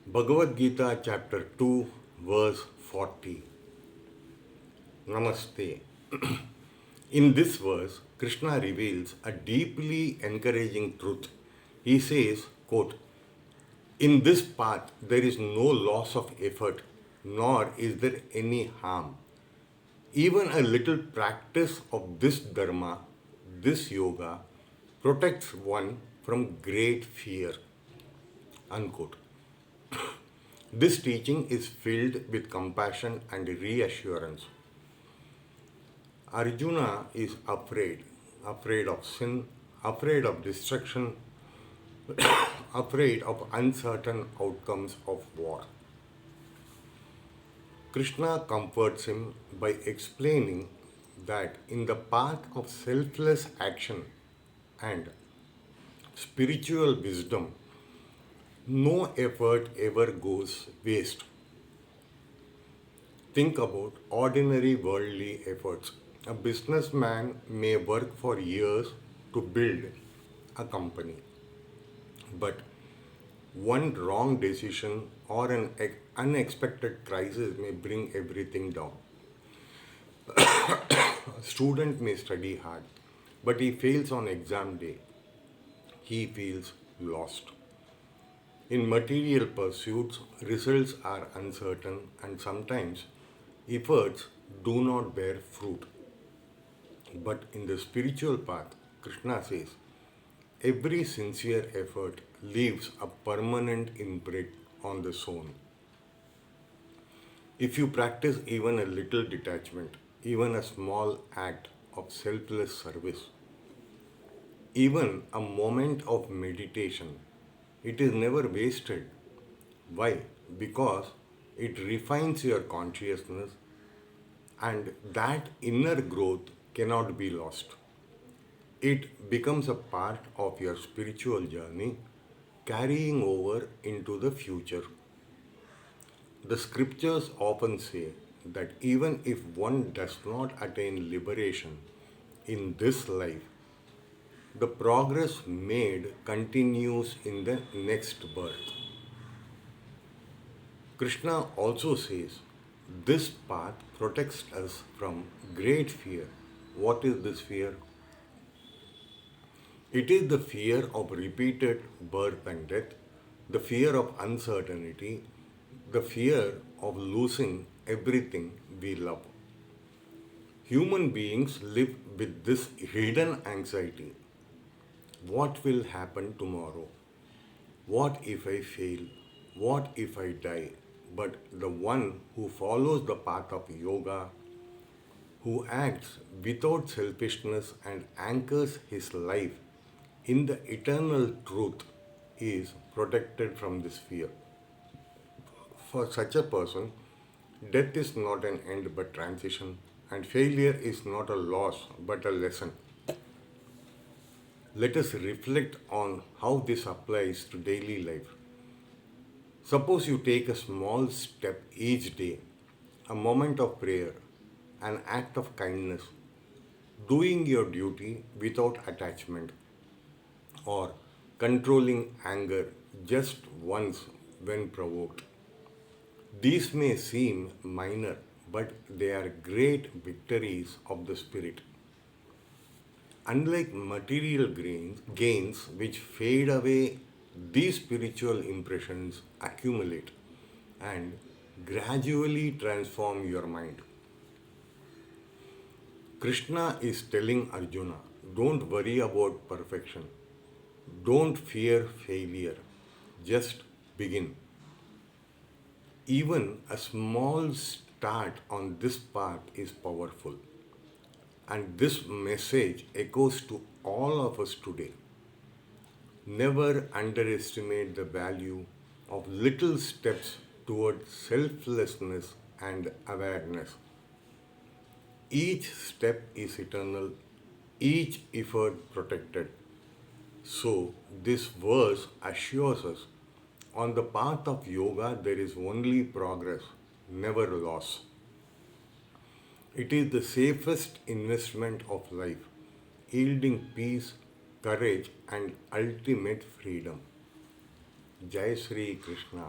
Bhagavad Gita, chapter 2, verse 40. Namaste. In this verse, Krishna reveals a deeply encouraging truth. He says, quote, "In this path there is no loss of effort, nor is there any harm. Even a little practice of this dharma, this yoga, protects one from great fear." Unquote. This teaching is filled with compassion and reassurance. Arjuna is afraid of sin, afraid of destruction, afraid of uncertain outcomes of war. Krishna comforts him by explaining that in the path of selfless action and spiritual wisdom, no effort ever goes waste. Think about ordinary worldly efforts. A businessman may work for years to build a company, but one wrong decision or an unexpected crisis may bring everything down. A student may study hard, but he fails on exam day. He feels lost. In material pursuits, results are uncertain and sometimes efforts do not bear fruit. But in the spiritual path, Krishna says, every sincere effort leaves a permanent imprint on the soul. If you practice even a little detachment, even a small act of selfless service, even a moment of meditation, it is never wasted. Why? Because it refines your consciousness and that inner growth cannot be lost. It becomes a part of your spiritual journey, carrying over into the future. The scriptures often say that even if one does not attain liberation in this life, the progress made continues in the next birth. Krishna also says this path protects us from great fear. What is this fear? It is the fear of repeated birth and death, the fear of uncertainty, the fear of losing everything we love. Human beings live with this hidden anxiety. What will happen tomorrow? What if I fail? What if I die? But the one who follows the path of yoga, who acts without selfishness and anchors his life in the eternal truth, is protected from this fear. For such a person, death is not an end but transition, and failure is not a loss but a lesson. Let us reflect on how this applies to daily life. Suppose you take a small step each day, a moment of prayer, an act of kindness, doing your duty without attachment, or controlling anger just once when provoked. These may seem minor, but they are great victories of the spirit. Unlike material gains which fade away, these spiritual impressions accumulate and gradually transform your mind. Krishna is telling Arjuna, don't worry about perfection. Don't fear failure. Just begin. Even a small start on this path is powerful. And this message echoes to all of us today. Never underestimate the value of little steps toward selflessness and awareness. Each step is eternal, each effort protected. So, this verse assures us on the path of yoga there is only progress, never loss. It is the safest investment of life, yielding peace, courage, and ultimate freedom. Jai Sri Krishna.